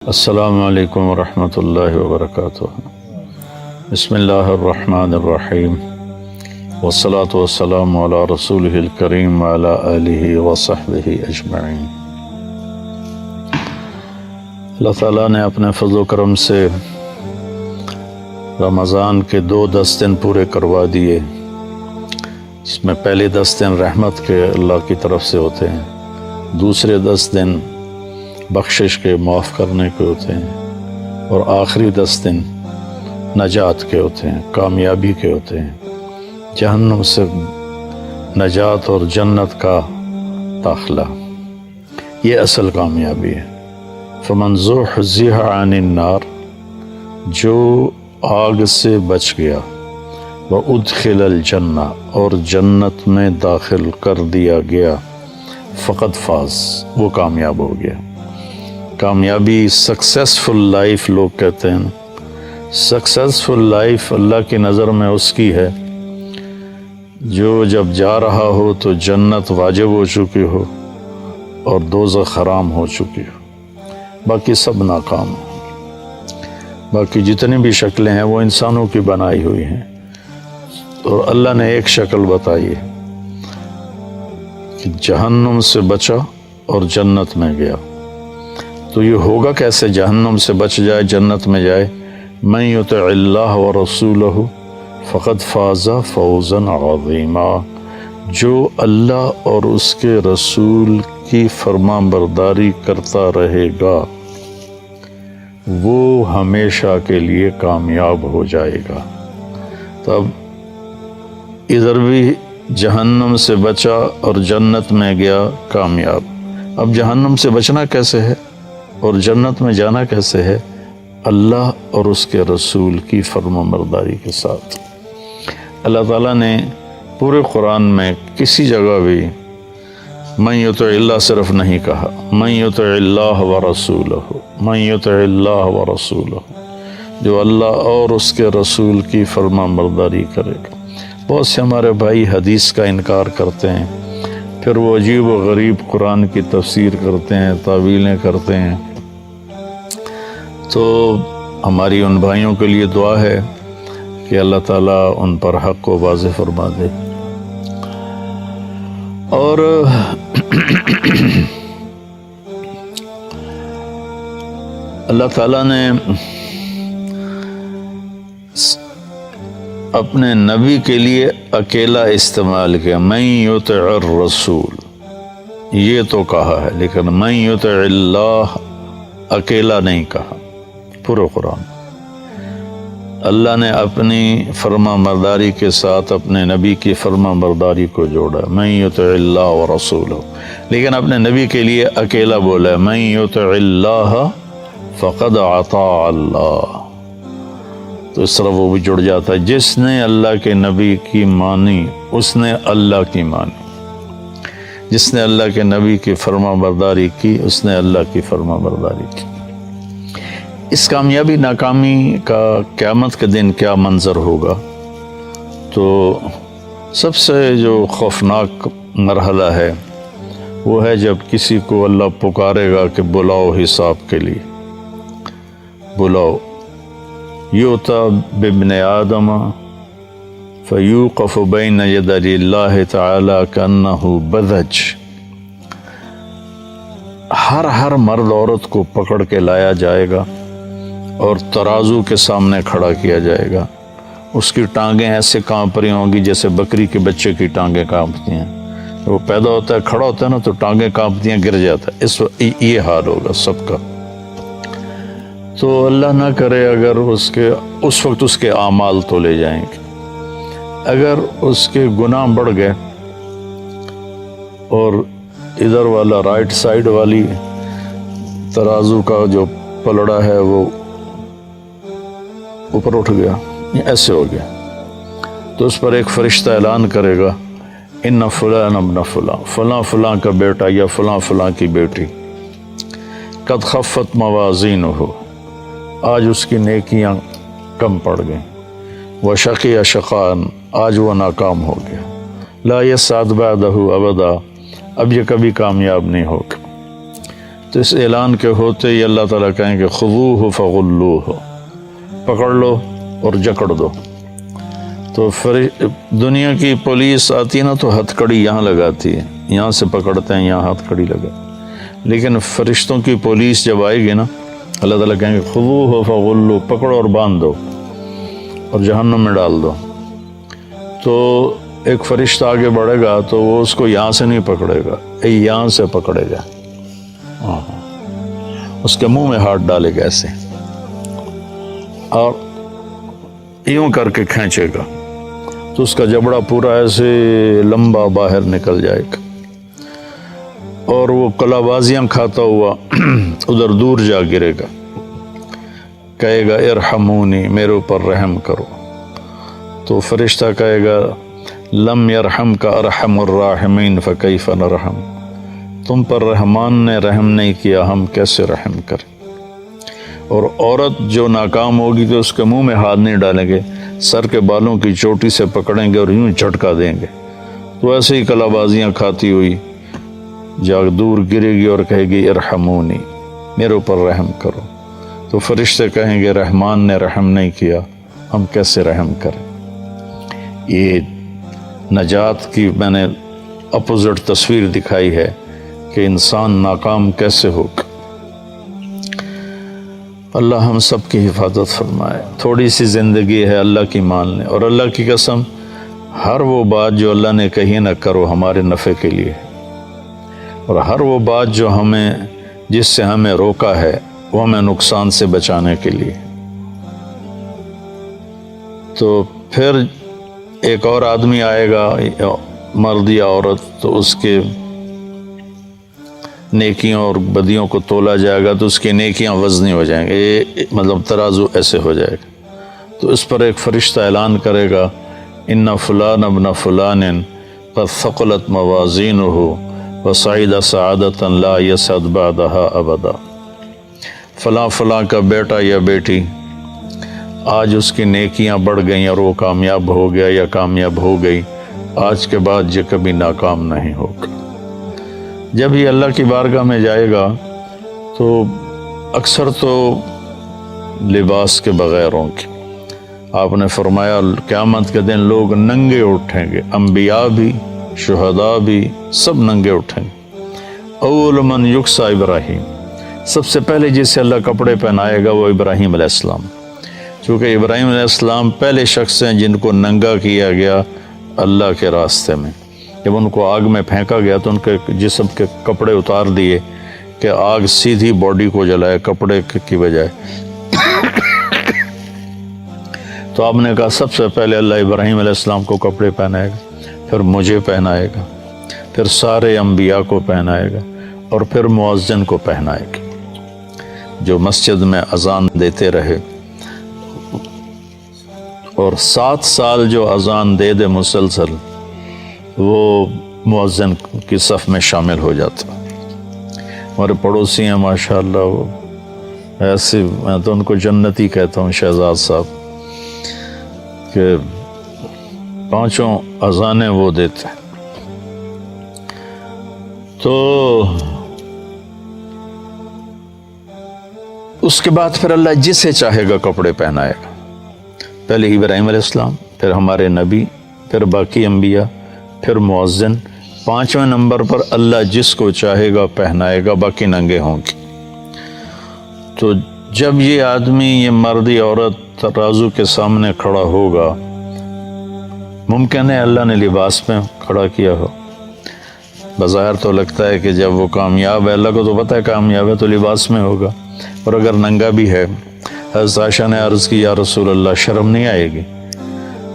السلام علیکم ورحمۃ اللہ وبرکاتہ۔ بسم اللہ الرحمن الرحیم، والصلاة والسلام علی رسولہ الکریم وعلی آلہ وصحبہ اجمعین۔ اللہ تعالیٰ نے اپنے فضل و کرم سے رمضان کے 10 دن پورے کروا دیے، اس میں پہلے 10 دن رحمت کے اللہ کی طرف سے ہوتے ہیں، دوسرے 10 دن بخشش کے معاف کرنے کے ہوتے ہیں، اور آخری 10 دن نجات کے ہوتے ہیں، کامیابی کے ہوتے ہیں، جہنم سے نجات اور جنت کا داخلہ، یہ اصل کامیابی ہے۔ فمن زحزح عن النار، جو آگ سے بچ گیا، وادخل الجنہ، اور جنت میں داخل کر دیا گیا، فقد فاز، وہ کامیاب ہو گیا۔ کامیابی سکسیسفل لائف لوگ کہتے ہیں، سکسیسفل لائف اللہ کی نظر میں اس کی ہے جو جب جا رہا ہو تو جنت واجب ہو چکی ہو اور دوزخ حرام ہو چکی ہو، باقی سب ناکام ہو۔ باقی جتنی بھی شکلیں ہیں وہ انسانوں کی بنائی ہوئی ہیں، اور اللہ نے ایک شکل بتائی ہے کہ جہنم سے بچا اور جنت میں گیا۔ تو یہ ہوگا کیسے جہنم سے بچ جائے جنت میں جائے؟ من یطع اللہ ورسولہ فقد فاز فوزا عظیما، جو اللہ اور اس کے رسول کی فرما برداری کرتا رہے گا وہ ہمیشہ کے لیے کامیاب ہو جائے گا۔ تو اب ادھر بھی جہنم سے بچا اور جنت میں گیا، کامیاب۔ اب جہنم سے بچنا کیسے ہے اور جنت میں جانا کیسے ہے؟ اللہ اور اس کے رسول کی فرما برداری کے ساتھ۔ اللہ تعالیٰ نے پورے قرآن میں کسی جگہ بھی من یطع اللہ صرف نہیں کہا، من یطع اللہ ورسولہ، من یطع اللہ ورسولہ، جو اللہ اور اس کے رسول کی فرما برداری کرے گا۔ بہت سے ہمارے بھائی حدیث کا انکار کرتے ہیں، پھر وہ عجیب و غریب قرآن کی تفسیر کرتے ہیں، تعویلیں کرتے ہیں۔ تو ہماری ان بھائیوں کے لیے دعا ہے کہ اللہ تعالیٰ ان پر حق کو واضح فرما دے۔ اور اللہ تعالیٰ نے اپنے نبی کے لیے اکیلا استعمال کیا، من یطع الرسول، یہ تو کہا ہے، لیکن من یطع اللہ اکیلا نہیں کہا۔ پورے قرآن اللہ نے اپنی فرما برداری کے ساتھ اپنے نبی کی فرما برداری کو جوڑا، من یطع اللہ ورسولہ، لیکن اپنے نبی کے لیے اکیلا بولا، من یطع اللہ فقد اطاع اللہ۔ تو اس طرح وہ بھی جڑ جاتا ہے، جس نے اللہ کے نبی کی مانی اس نے اللہ کی مانی، جس نے اللہ کے نبی کی فرما برداری کی اس نے اللہ کی فرما برداری کی۔ اس کامیابی ناکامی کا قیامت کے دن کیا منظر ہوگا؟ تو سب سے جو خوفناک مرحلہ ہے وہ ہے جب کسی کو اللہ پکارے گا کہ بلاؤ حساب کے لیے، بلاؤ۔ یؤتی بابن آدم فیوقف بین یدی اللہ تعالی کانہ بذج، ہر مرد عورت کو پکڑ کے لایا جائے گا اور ترازو کے سامنے کھڑا کیا جائے گا، اس کی ٹانگیں ایسے کانپ رہی ہوں گی جیسے بکری کے بچے کی ٹانگیں کانپتی ہیں۔ وہ پیدا ہوتا ہے، کھڑا ہوتا ہے نا تو ٹانگیں کانپتی ہیں، گر جاتا ہے، یہ حال ہوگا سب کا۔ تو اللہ نہ کرے اگر اس وقت اس کے اعمال تولے جائیں گے، اگر اس کے گناہ بڑھ گئے اور ادھر والا رائٹ سائڈ والی ترازو کا جو پلڑا ہے وہ اوپر اٹھ گیا، ایسے ہو گیا، تو اس پر ایک فرشتہ اعلان کرے گا، ان فلان ابن فلاں، فلاں فلاں کا بیٹا یا فلاں فلاں کی بیٹی، قد خفت موازینہ، آج اس کی نیکیاں کم پڑ گئیں، وشقی شقاء، آج وہ ناکام ہو گیا، لا یسعد بعدہ ابدا، اب یہ کبھی کامیاب نہیں ہوگا۔ تو اس اعلان کے ہوتے ہی اللہ تعالیٰ کہیں کہ خذوہ فغلوہ، پکڑ لو اور جکڑ دو۔ تو دنیا کی پولیس آتی ہے نا تو ہتھ کڑی یہاں لگاتی ہے، یہاں سے پکڑتے ہیں، یہاں ہتھ کڑی لگا، لیکن فرشتوں کی پولیس جب آئے گی نا اللہ تعالیٰ کہیں گے خذوہ فغلوہ، پکڑو اور باندھ دو اور جہنم میں ڈال دو۔ تو ایک فرشتہ آگے بڑھے گا تو وہ اس کو یہاں سے نہیں پکڑے گا، یہاں سے پکڑے گا، اس کے منہ میں ہاتھ ڈالے گا ایسے اور یوں کر کے کھینچے گا تو اس کا جبڑا پورا ایسے لمبا باہر نکل جائے گا اور وہ کلا بازیاں کھاتا ہوا ادھر دور جا گرے گا، کہے گا ارحمونی، میرے اوپر رحم کرو۔ تو فرشتہ کہے گا لم یرحم کا ارحم الراحمین فکیف نرحم، تم پر رحمان نے رحم نہیں کیا، ہم کیسے رحم کریں۔ اور عورت جو ناکام ہوگی تو اس کے منہ میں ہاتھ نہیں ڈالیں گے، سر کے بالوں کی چوٹی سے پکڑیں گے اور یوں جھٹکا دیں گے، تو ایسے ہی کلا بازیاں کھاتی ہوئی جا دور گرے گی اور کہے گی ارحمونی، میرے اوپر رحم کرو۔ تو فرشتے کہیں گے رحمان نے رحم نہیں کیا، ہم کیسے رحم کریں۔ یہ نجات کی میں نے اپوزٹ تصویر دکھائی ہے کہ انسان ناکام کیسے ہوگا۔ اللہ ہم سب کی حفاظت فرمائے۔ تھوڑی سی زندگی ہے، اللہ کی مان لیں، اور اللہ کی قسم ہر وہ بات جو اللہ نے کہی نہ کرو ہمارے نفع کے لیے، اور ہر وہ بات جو جس سے ہمیں روکا ہے وہ ہمیں نقصان سے بچانے کے لیے۔ تو پھر ایک اور آدمی آئے گا، مرد یا عورت، تو اس کے نیکیوں اور بدیوں کو تولا جائے گا تو اس کی نیکیاں وزنی ہو جائیں گے، مطلب ترازو ایسے ہو جائے گا۔ تو اس پر ایک فرشتہ اعلان کرے گا ان فلان ابن فلان قد ثقلت موازینہ وصعد سعادۃ لا یسعد بعدها ابدا، فلاں فلاں کا بیٹا یا بیٹی آج اس کی نیکیاں بڑھ گئیں اور وہ کامیاب ہو گیا یا کامیاب ہو گئی، آج کے بعد یہ کبھی ناکام نہیں ہوگا۔ جب ہی اللہ کی بارگاہ میں جائے گا تو اکثر تو لباس کے بغیر ہوں گے۔ آپ نے فرمایا قیامت کے دن لوگ ننگے اٹھیں گے، انبیاء بھی، شہداء بھی، سب ننگے اٹھیں گے۔ اول من یکسا ابراہیم، سب سے پہلے جسے اللہ کپڑے پہنائے گا وہ ابراہیم علیہ السلام، چونکہ ابراہیم علیہ السلام پہلے شخص ہیں جن کو ننگا کیا گیا اللہ کے راستے میں۔ جب ان کو آگ میں پھینکا گیا تو ان کے جسم کے کپڑے اتار دیے کہ آگ سیدھی باڈی کو جلائے کپڑے کی بجائے۔ تو آپ نے کہا سب سے پہلے اللہ ابراہیم علیہ السلام کو کپڑے پہنائے گا، پھر مجھے پہنائے گا، پھر سارے انبیاء کو پہنائے گا، اور پھر مؤذن کو پہنائے گا جو مسجد میں اذان دیتے رہے، اور 7 سال جو اذان دے دے مسلسل وہ مؤذن کی صف میں شامل ہو جاتا۔ ہمارے پڑوسی ہیں ماشاءاللہ، وہ ایسے، میں تو ان کو جنتی کہتا ہوں، شہزاد صاحب، کہ 5 اذانیں وہ دیتے ہیں۔ تو اس کے بعد پھر اللہ جسے چاہے گا کپڑے پہنائے گا، پہلے ابراہیم علیہ السلام، پھر ہمارے نبی، پھر باقی انبیاء، پھر مؤذن، 5ویں نمبر پر اللہ جس کو چاہے گا پہنائے گا، باقی ننگے ہوں گے۔ تو جب یہ آدمی، یہ مرد یا عورت ترازو کے سامنے کھڑا ہوگا، ممکن ہے اللہ نے لباس میں کھڑا کیا ہو، بظاہر تو لگتا ہے کہ جب وہ کامیاب ہے، اللہ کو تو پتہ ہے کامیاب ہے تو لباس میں ہوگا، اور اگر ننگا بھی ہے، حضرت عائشہ نے عرض کی یا رسول اللہ شرم نہیں آئے گی؟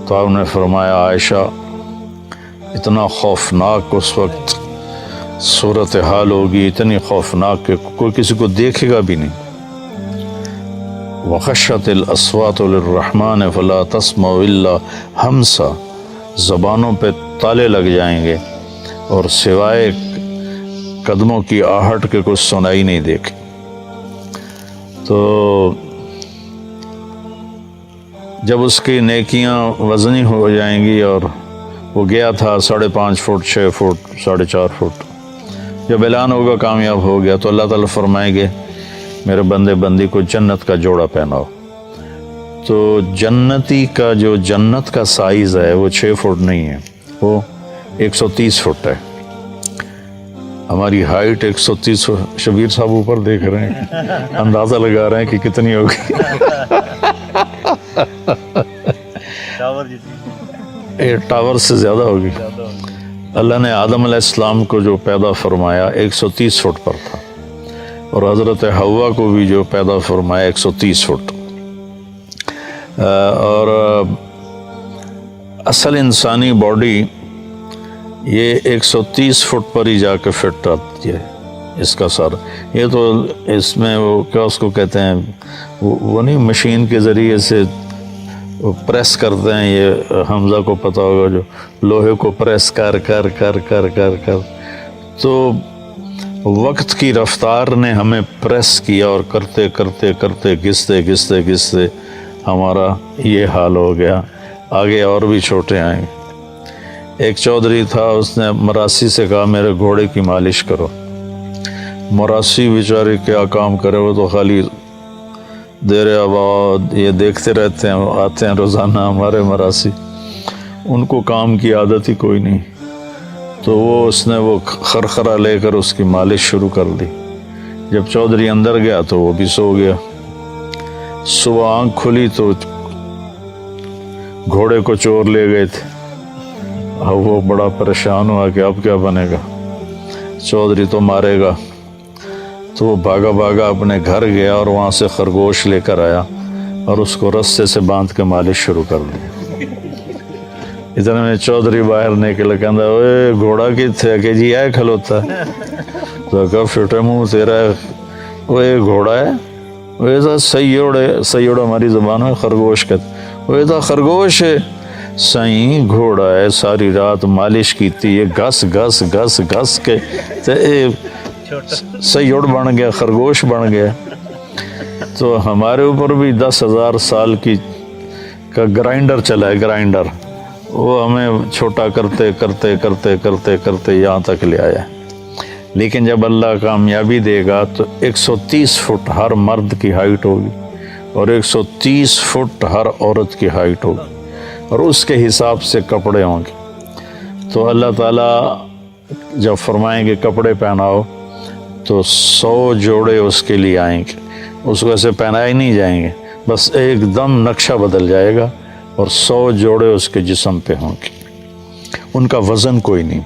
تو آپ نے فرمایا عائشہ اتنا خوفناک اس وقت صورتحال ہوگی، اتنی خوفناک کہ کوئی کسی کو دیکھے گا بھی نہیں۔ وَخَشَّتِ الْأَصْوَاتُ لِلرَّحْمَنِ فَلَا تَسْمَعُ إِلَّا ہَمْسًا، زبانوں پہ تالے لگ جائیں گے اور سوائے قدموں کی آہٹ کے کچھ سنائی نہیں دیکھے۔ تو جب اس کی نیکیاں وزنی ہو جائیں گی، اور وہ گیا تھا 5.5 فٹ 6 فٹ 4.5 فٹ، جب اعلان ہوگا کامیاب ہو گیا تو اللہ تعالیٰ فرمائیں گے میرے بندے بندی کو جنت کا جوڑا پہناؤ. تو جنتی کا جو جنت کا سائز ہے وہ 6 فٹ نہیں ہے، وہ 130 فٹ ہے. ہماری ہائٹ 130 فٹ. شبیر صاحب اوپر دیکھ رہے ہیں، اندازہ لگا رہے ہیں کہ کتنی ہوگی. ٹاور سے زیادہ ہوگی. اللہ نے آدم علیہ السلام کو جو پیدا فرمایا 130 فٹ پر تھا، اور حضرت حوا کو بھی جو پیدا فرمایا 130 فٹ. اور اصل انسانی باڈی یہ 130 فٹ پر ہی جا کے فٹ آتی ہے. اس کا سر یہ تو اس میں وہ کیا اس کو کہتے ہیں، وہ نہیں مشین کے ذریعے سے پریس کرتے ہیں. یہ حمزہ کو پتہ ہوگا، جو لوہے کو پریس کر کر کر کر کر کر تو وقت کی رفتار نے ہمیں پریس کیا، اور کرتے کرتے کرتے گھستے گھستے گھستے ہمارا یہ حال ہو گیا. آگے اور بھی چھوٹے آئیں گے. ایک چودھری تھا، اس نے مراسی سے کہا میرے گھوڑے کی مالش کرو. مراسی بیچارے کیا کام کرے، وہ تو خالی دیر آباد یہ دیکھتے رہتے ہیں، آتے ہیں روزانہ ہمارے مراسی، ان کو کام کی عادت ہی کوئی نہیں. تو اس نے وہ خرخرہ لے کر اس کی مالش شروع کر دی. جب چودھری اندر گیا تو وہ بھی سو گیا. صبح آنکھ کھلی تو گھوڑے کو چور لے گئے تھے. اب وہ بڑا پریشان ہوا کہ اب کیا بنے گا، چودھری تو مارے گا. تو وہ بھاگا بھاگا اپنے گھر گیا اور وہاں سے خرگوش لے کر آیا اور اس کو رسے سے باندھ کے مالش شروع کر دی. اتنے میں چودھری باہر نکل کہندا اوے گھوڑا کتھے کہ جی ہے کھلوتا ہے. تو کہا فٹے منہ تیرا وہ گھوڑا ہے، وہ تو سیوڑ ہماری زبان میں خرگوش کہتے، وہ تو خرگوش ہے. سائیں گھوڑا ہے، ساری رات مالش کیتی ہے، گھس گھس گھس گھس کے سیوڑ بن گیا، خرگوش بن گیا. تو ہمارے اوپر بھی 10,000 سال کا گرائنڈر چلا ہے، گرائنڈر، وہ ہمیں چھوٹا کرتے کرتے کرتے کرتے کرتے یہاں تک لے آیا. لیکن جب اللہ کامیابی دے گا تو 130 فٹ ہر مرد کی ہائٹ ہوگی اور 130 فٹ ہر عورت کی ہائٹ ہوگی، اور اس کے حساب سے کپڑے ہوں گے. تو اللہ تعالیٰ جب فرمائیں گے کپڑے پہناؤ تو 100 جوڑے اس کے لیے آئیں گے. اس کو ایسے پہنائے نہیں جائیں گے، بس ایک دم نقشہ بدل جائے گا اور 100 جوڑے اس کے جسم پہ ہوں گے. ان کا وزن کوئی نہیں.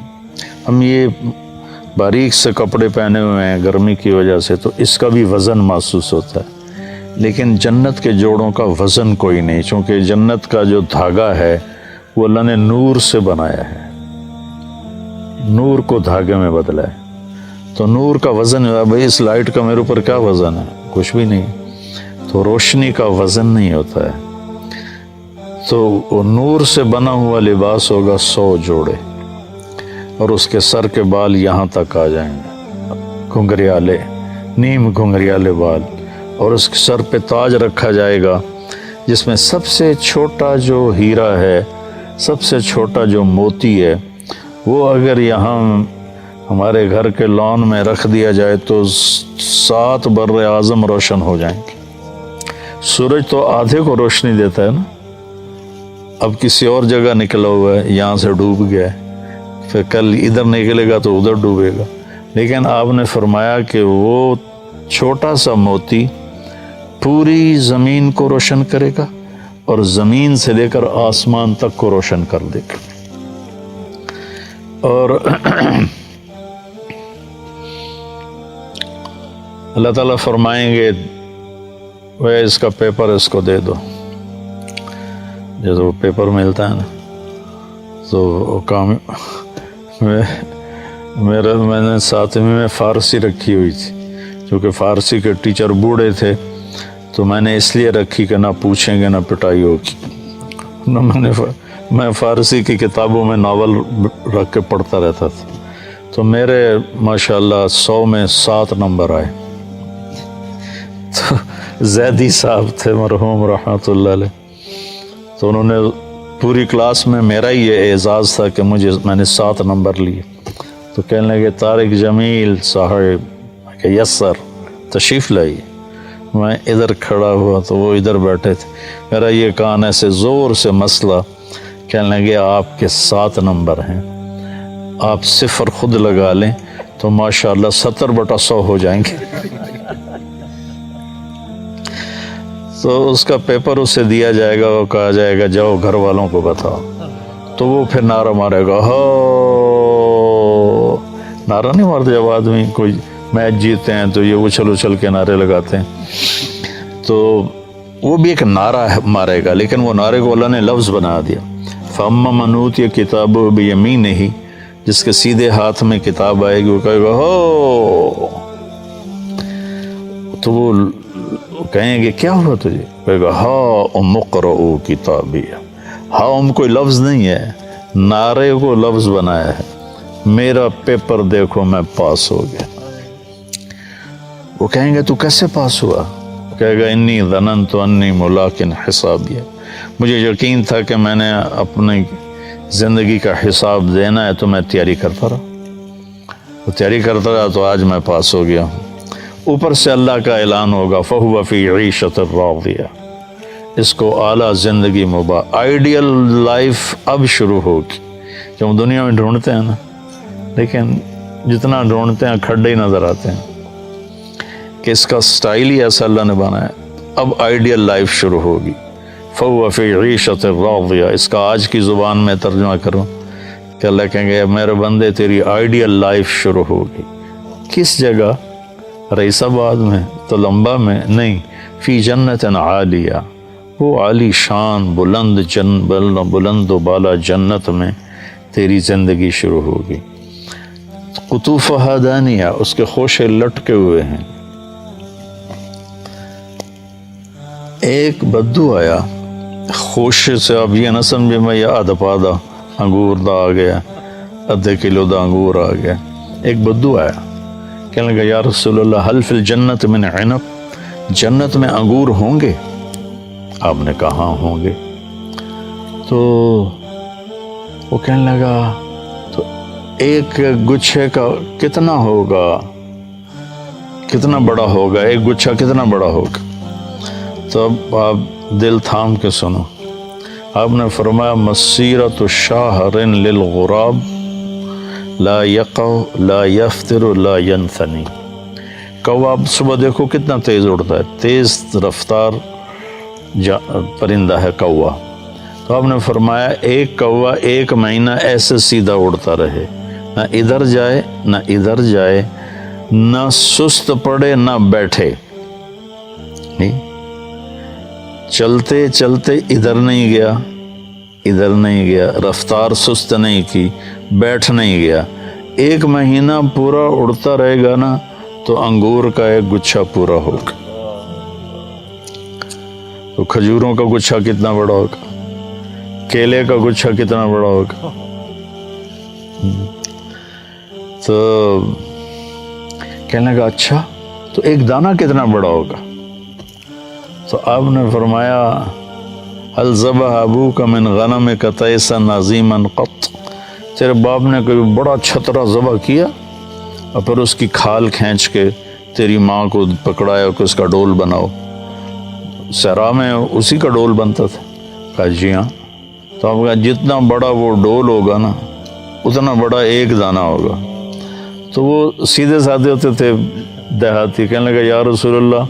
ہم یہ باریک سے کپڑے پہنے ہوئے ہیں گرمی کی وجہ سے تو اس کا بھی وزن محسوس ہوتا ہے، لیکن جنت کے جوڑوں کا وزن کوئی نہیں، چونکہ جنت کا جو دھاگا ہے وہ اللہ نے نور سے بنایا ہے، نور کو دھاگے میں بدلا ہے. تو نور کا وزن ہے. بھائی اس لائٹ کا میرے اوپر کیا وزن ہے؟ کچھ بھی نہیں. تو روشنی کا وزن نہیں ہوتا ہے. تو وہ نور سے بنا ہوا لباس ہوگا 100 جوڑے، اور اس کے سر کے بال یہاں تک آ جائیں گے، گھنگریالے، نیم گھنگریالے بال. اور اس کے سر پہ تاج رکھا جائے گا جس میں سب سے چھوٹا جو ہیرا ہے، سب سے چھوٹا جو موتی ہے، وہ اگر یہاں ہمارے گھر کے لان میں رکھ دیا جائے تو 7 بر اعظم روشن ہو جائیں گے. سورج تو آدھے کو روشنی دیتا ہے نا، اب کسی اور جگہ نکلا ہوا ہے، یہاں سے ڈوب گیا ہے، پھر کل ادھر نکلے گا تو ادھر ڈوبے گا. لیکن آپ نے فرمایا کہ وہ چھوٹا سا موتی پوری زمین کو روشن کرے گا اور زمین سے لے کر آسمان تک کو روشن کر دے گا. اور اللہ تعالیٰ فرمائیں گے وہ اس کا پیپر اس کو دے دو. جیسے وہ پیپر ملتا ہے نا تو وہ کام میں نے 7ویں میں فارسی رکھی ہوئی تھی، کیونکہ فارسی کے ٹیچر بوڑھے تھے تو میں نے اس لیے رکھی کہ نہ پوچھیں گے نہ پٹائی ہوگی. میں فارسی کی کتابوں میں ناول رکھ کے پڑھتا رہتا تھا. تو میرے ماشاءاللہ 100 میں 7 نمبر آئے. تو زیدی صاحب تھے مرحوم رحمۃ اللہ علیہ، تو انہوں نے پوری کلاس میں میرا ہی یہ اعزاز تھا کہ میں نے 7 نمبر لیے. تو کہنے لگے طارق جمیل صاحب کہ یس سر تشریف لائیے. میں ادھر کھڑا ہوا تو وہ ادھر بیٹھے تھے. میرا یہ کان ایسے زور سے مسئلہ. کہنے لگے آپ کے 7 نمبر ہیں, آپ 0 خود لگا لیں تو ماشاءاللہ 70/100 ہو جائیں گے. تو اس کا پیپر اسے دیا جائے گا, وہ کہا جائے گا جاؤ گھر والوں کو بتاؤ. تو وہ پھر نعرہ مارے گا. ہو نعرہ نہیں مارتے جب آدمی کوئی میچ جیتے ہیں تو یہ اچھل کے نعرے لگاتے ہیں. تو وہ بھی ایک نعرہ مارے گا, لیکن وہ نعرے کو اللہ نے لفظ بنا دیا. فَأَمَّا مَنْ أُوتِيَ كِتَابَهُ بِيَمِينِهِ, جس کے سیدھے ہاتھ میں کتاب آئے گی وہ کہے گا ہو. تو وہ کہیں گے کیا ہوا تجھے؟ کہے گا ہا اقرؤوا کتابیہ. ہا کوئی لفظ نہیں ہے, نعرے کو لفظ بنایا ہے. میرا پیپر دیکھو میں پاس ہو گیا. وہ کہیں گے تو کیسے پاس ہوا؟ کہے گا انی ظننت انی ملاق حسابیہ, مجھے یقین تھا کہ میں نے اپنی زندگی کا حساب دینا ہے تو میں تیاری کرتا رہا. وہ تیاری کرتا رہا تو آج میں پاس ہو گیا ہوں. اوپر سے اللہ کا اعلان ہوگا فَهُوَ فِي عِيشَةٍ رَاضِيَةٍ, اس کو اعلیٰ زندگی آئیڈیل لائف اب شروع ہوگی. جو ہم دنیا میں ڈھونڈتے ہیں نا, لیکن جتنا ڈھونڈتے ہیں کھڈے ہی نظر آتے ہیں کہ اس کا سٹائل ہی ایسا اللہ نے بنایا. اب آئیڈیل لائف شروع ہوگی. فَهُوَ فِي عِيشَةٍ رَاضِيَةٍ, اس کا آج کی زبان میں ترجمہ کروں کہ اللہ کہیں گے میرے بندے تیری آئیڈیل لائف شروع ہوگی. کس جگہ؟ رئیس آباد میں, تلمبا میں نہیں, فی جنت عالیہ, وہ عالی شان بلند و بالا جنت میں تیری زندگی شروع ہوگی. قطوفہا دانیہ, اس کے خوشے لٹکے ہوئے ہیں. ایک بدو آیا خوشے سے, اب یہ نہ سمجھے میں یہ آدھا پادہ انگور دا آ گیا, آدھے کلو دا انگور آ گیا. ایک بدو آیا, کہنے لگا یا رسول اللہ حل فی الجنت من عنب, جنت میں انگور ہوں گے؟ آپ نے کہا ہاں ہوں گے. تو وہ کہنے لگا تو ایک گچھے کا کتنا ہوگا, کتنا بڑا ہوگا, ایک گچھا کتنا بڑا ہوگا؟ تو اب آپ دل تھام کے سنو. آپ نے فرمایا مسیرۃ شہر للغراب لا یقع لا یفتر لا ینثنی. کوا آپ صبح دیکھو کتنا تیز اڑتا ہے, تیز رفتار پرندہ ہے کوا. تو آپ نے فرمایا ایک کوا 1 مہینہ ایسے سیدھا اڑتا رہے, نہ ادھر جائے نہ ادھر جائے, نہ سست پڑے نہ بیٹھے. نہیں, چلتے چلتے ادھر نہیں گیا ادھر نہیں گیا, رفتار سست نہیں کی, بیٹھ نہیں گیا. 1 مہینہ پورا اڑتا رہے گا نا تو انگور کا ایک گچھا پورا ہوگا. تو کھجوروں کا گچھا کتنا بڑا ہوگا, کیلے کا گچھا کتنا بڑا ہوگا. تو کہنے لگا اچھا تو ایک دانہ کتنا بڑا ہوگا؟ تو آپ نے فرمایا هل ذبح ابوک من غنمک تیسا عظیما قط, تیرے باپ نے کوئی بڑا چھترا ذبح کیا اور پھر اس کی کھال کھینچ کے تیری ماں کو پکڑایا کہ اس کا ڈول بناؤ؟ صحرا میں اسی کا ڈول بنتا تھا. کہا جی ہاں. تو آپ کہا جتنا بڑا وہ ڈول ہوگا نا اتنا بڑا ایک دانہ ہوگا. تو وہ سیدھے سادھے ہوتے تھے دیہاتی, کہنے لگا یا رسول اللہ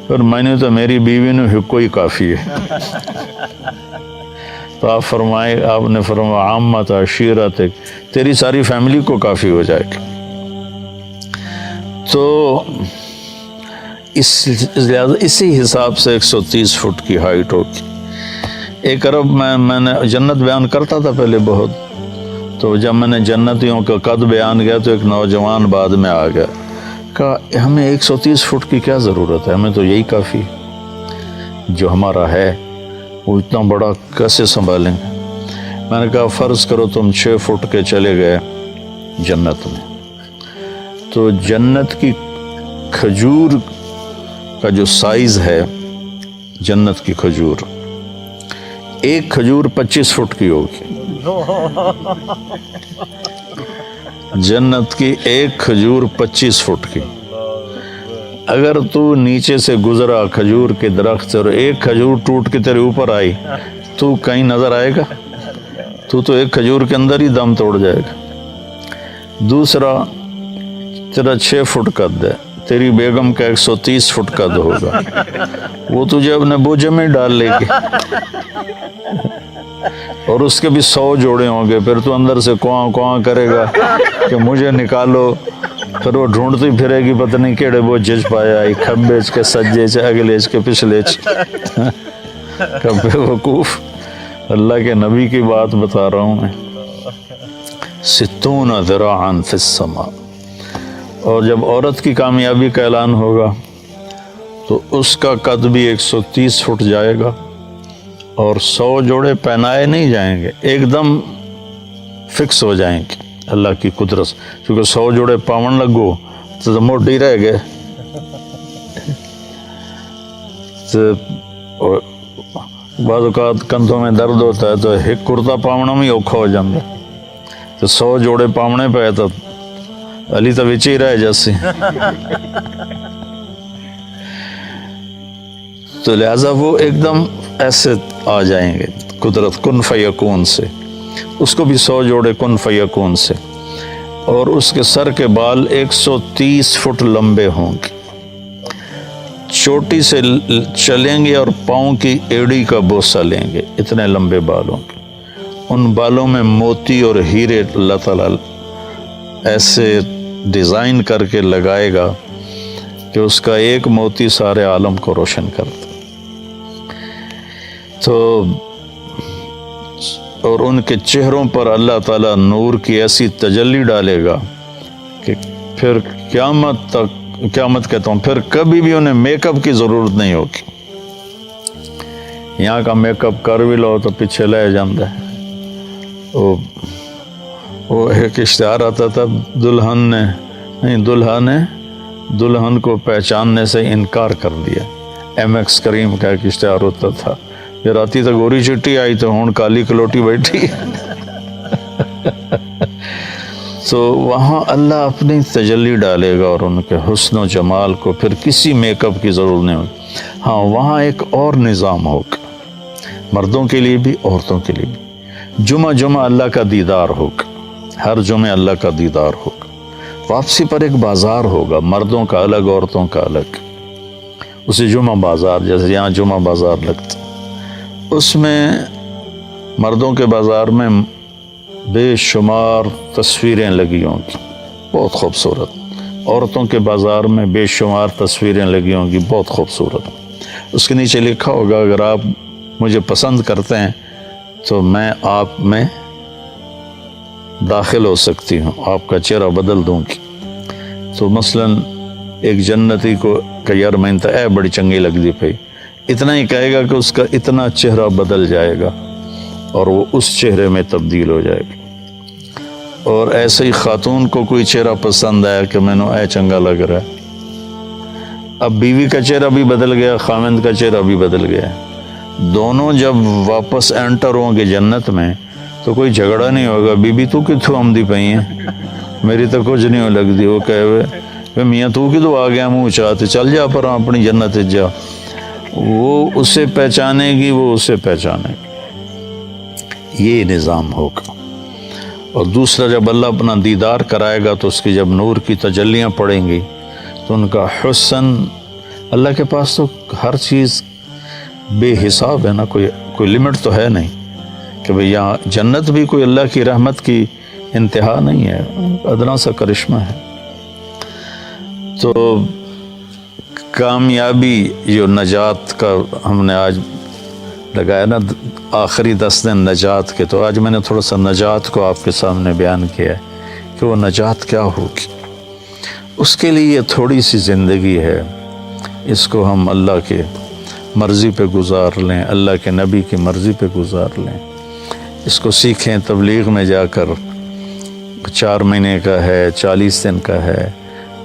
پھر میں نے تو میری بیوی نے حقو ہی کافی ہے. تو آپ نے فرمایا عامت عشیرت, تیری ساری فیملی کو کافی ہو جائے گا. تو اسی حساب سے 130 فٹ کی ہائٹ ہوگی. 1 ارب میں نے جنت بیان کرتا تھا پہلے بہت, تو جب میں نے جنتیوں کا قد بیان کیا تو ایک نوجوان بعد میں آ گیا, کہا ہمیں 130 فٹ کی کیا ضرورت ہے, ہمیں تو یہی کافی جو ہمارا ہے, وہ اتنا بڑا کیسے سنبھالیں گے. میں نے کہا فرض کرو تم 6 فٹ کے چلے گئے جنت میں, تو جنت کی کھجور کا جو سائز ہے, جنت کی کھجور, ایک کھجور 25 فٹ کی ہوگی. جنت کی ایک کھجور 25 فٹ کی، اگر تو نیچے سے گزرا کھجور کے درخت سے اور ایک کھجور ٹوٹ کے تیرے اوپر آئی تو کہیں نظر آئے گا؟ تو ایک کھجور کے اندر ہی دم توڑ جائے گا۔ دوسرا، تیرا 6 فٹ قد ہے، تیری بیگم کا 130 فٹ قد ہوگا، وہ تجھے اپنے بوجھے میں ڈال لے گی اور اس کے بھی 100 جوڑے ہوں گے، پھر تو اندر سے کواں کواں کرے گا کہ مجھے نکالو، پھر وہ ڈھونڈتی پھرے گی پتہ نہیں کیڑے بوجھ پایا، کھبے کے سجے چ اگلے کے پچھلے کبے وقوف۔ اللہ کے نبی کی بات بتا رہا ہوں میں، 60 ذراعا فی السماء۔ اور جب عورت کی کامیابی کا اعلان ہوگا تو اس کا قد بھی 130 فٹ جائے گا اور 100 جوڑے پہنائے نہیں جائیں گے، ایک دم فکس ہو جائیں گے اللہ کی قدرت، کیونکہ 100 جوڑے پاون لگو تو موٹی رہ گئے، بعض اوقات کندھوں میں درد ہوتا ہے تو ایک کرتا پاونا میں اوکھا ہو جاتا ہے، تو 100 جوڑے پاونے پہ تو علی تو وچ ہی رہ جیسے۔ تو لہٰذا وہ ایک دم ایسے آ جائیں گے قدرت کن فیکون سے، اس کو بھی 100 جوڑے کن فیکون سے، اور اس کے سر کے بال 130 فٹ لمبے ہوں گے، چوٹی سے چلیں گے اور پاؤں کی ایڑی کا بوسہ لیں گے، اتنے لمبے بال ہوں گے۔ ان بالوں میں موتی اور ہیرے اللہ تعالیٰ ایسے ڈیزائن کر کے لگائے گا کہ اس کا ایک موتی سارے عالم کو روشن کرتا۔ تو اور ان کے چہروں پر اللہ تعالیٰ نور کی ایسی تجلی ڈالے گا کہ پھر قیامت کہتا ہوں پھر کبھی بھی انہیں میک اپ کی ضرورت نہیں ہوگی۔ یہاں کا میک اپ کر بھی لو تو پیچھے لے جاندہ ہے۔ وہ ایک اشتہار آتا تھا، دلہا نے دلہن کو پہچاننے سے انکار کر دیا، ایم ایکس کریم کا ایک اشتہار ہوتا تھا، یہ راتی تو گوری چٹی آئی تو ہون کالی کلوٹی بیٹھی۔ تو وہاں اللہ اپنی تجلی ڈالے گا اور ان کے حسن و جمال کو پھر کسی میک اپ کی ضرورت نہیں ہوگی۔ ہاں وہاں ایک اور نظام ہوگا، مردوں کے لیے بھی عورتوں کے لیے بھی، جمعہ اللہ کا دیدار ہوگا، ہر جمعہ اللہ کا دیدار ہوگا۔ واپسی پر ایک بازار ہوگا، مردوں کا الگ عورتوں کا الگ، اسے جمعہ بازار، جیسے یہاں جمعہ بازار لگتا، اس میں مردوں کے بازار میں بے شمار تصویریں لگی ہوں گی بہت خوبصورت، عورتوں کے بازار میں بے شمار تصویریں لگی ہوں گی بہت خوبصورت، اس کے نیچے لکھا ہوگا اگر آپ مجھے پسند کرتے ہیں تو میں آپ میں داخل ہو سکتی ہوں، آپ کا چہرہ بدل دوں گی۔ تو مثلاً ایک جنتی کو کہ یار میں تو اے بڑی چنگی لگ دی پئی، اتنا ہی کہے گا کہ اس کا اتنا چہرہ بدل جائے گا اور وہ اس چہرے میں تبدیل ہو جائے گا۔ اور ایسے ہی خاتون کو کوئی چہرہ پسند آیا کہ میں نے اے چنگا لگ رہا ہے، اب بیوی کا چہرہ بھی بدل گیا، خاوند کا چہرہ بھی بدل گیا، دونوں جب واپس انٹر ہوں گے جنت میں تو کوئی جھگڑا نہیں ہوگا، بی بی تو کتوں آمدی پئی ہیں، میری تو کچھ نہیں ہو لگتی، وہ کہے ہوئے میاں تو کدو آ گیا منہ چاہتے، چل جا پر اپنی جنت جا، وہ اسے پہچانے گی، وہ اسے پہچانے گی، یہ نظام ہوگا۔ اور دوسرا جب اللہ اپنا دیدار کرائے گا تو اس کی جب نور کی تجلیاں پڑیں گی تو ان کا حسن، اللہ کے پاس تو ہر چیز بے حساب ہے نا، کوئی لمٹ تو ہے نہیں کہ بھئی یہاں جنت بھی کوئی اللہ کی رحمت کی انتہا نہیں ہے، ادنا سا کرشمہ ہے۔ تو کامیابی جو نجات کا ہم نے آج لگایا نا، آخری 10 دن نجات کے، تو آج میں نے تھوڑا سا نجات کو آپ کے سامنے بیان کیا ہے کہ وہ نجات کیا ہوگی۔ اس کے لیے تھوڑی سی زندگی ہے، اس کو ہم اللہ کے مرضی پہ گزار لیں، اللہ کے نبی کی مرضی پہ گزار لیں، اس کو سیکھیں، تبلیغ میں جا کر 4 مہینے کا ہے، 40 دن کا ہے،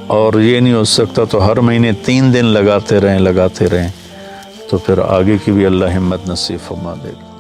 اور یہ نہیں ہو سکتا تو ہر مہینے 3 دن لگاتے رہیں تو پھر آگے کی بھی اللہ ہمت نصیب فرما دے گا۔